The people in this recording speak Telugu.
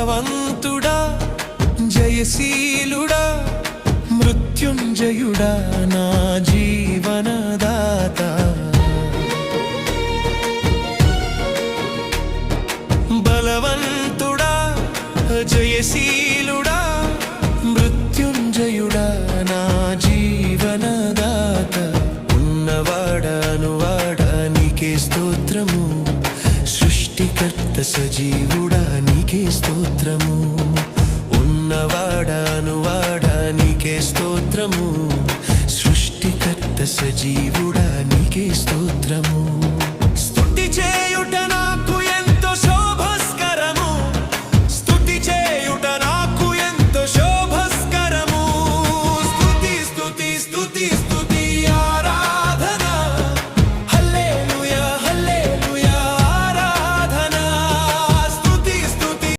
బలవంతుడా జయశీలుడా మృత్యుంజయుడా నా జీవనదాత బలవంతుడా జయశీలుడా మృత్యుంజయుడా నా జీవనదాత ఉన్నవాడా నీకే స్తోత్రము సృష్టికర్త సజీవుడా నీకే స్తోత్రము ఉన్నవాడా నీకే స్తోత్రము సృష్టికర్త సజీవుడా నీకే స్తోత్రము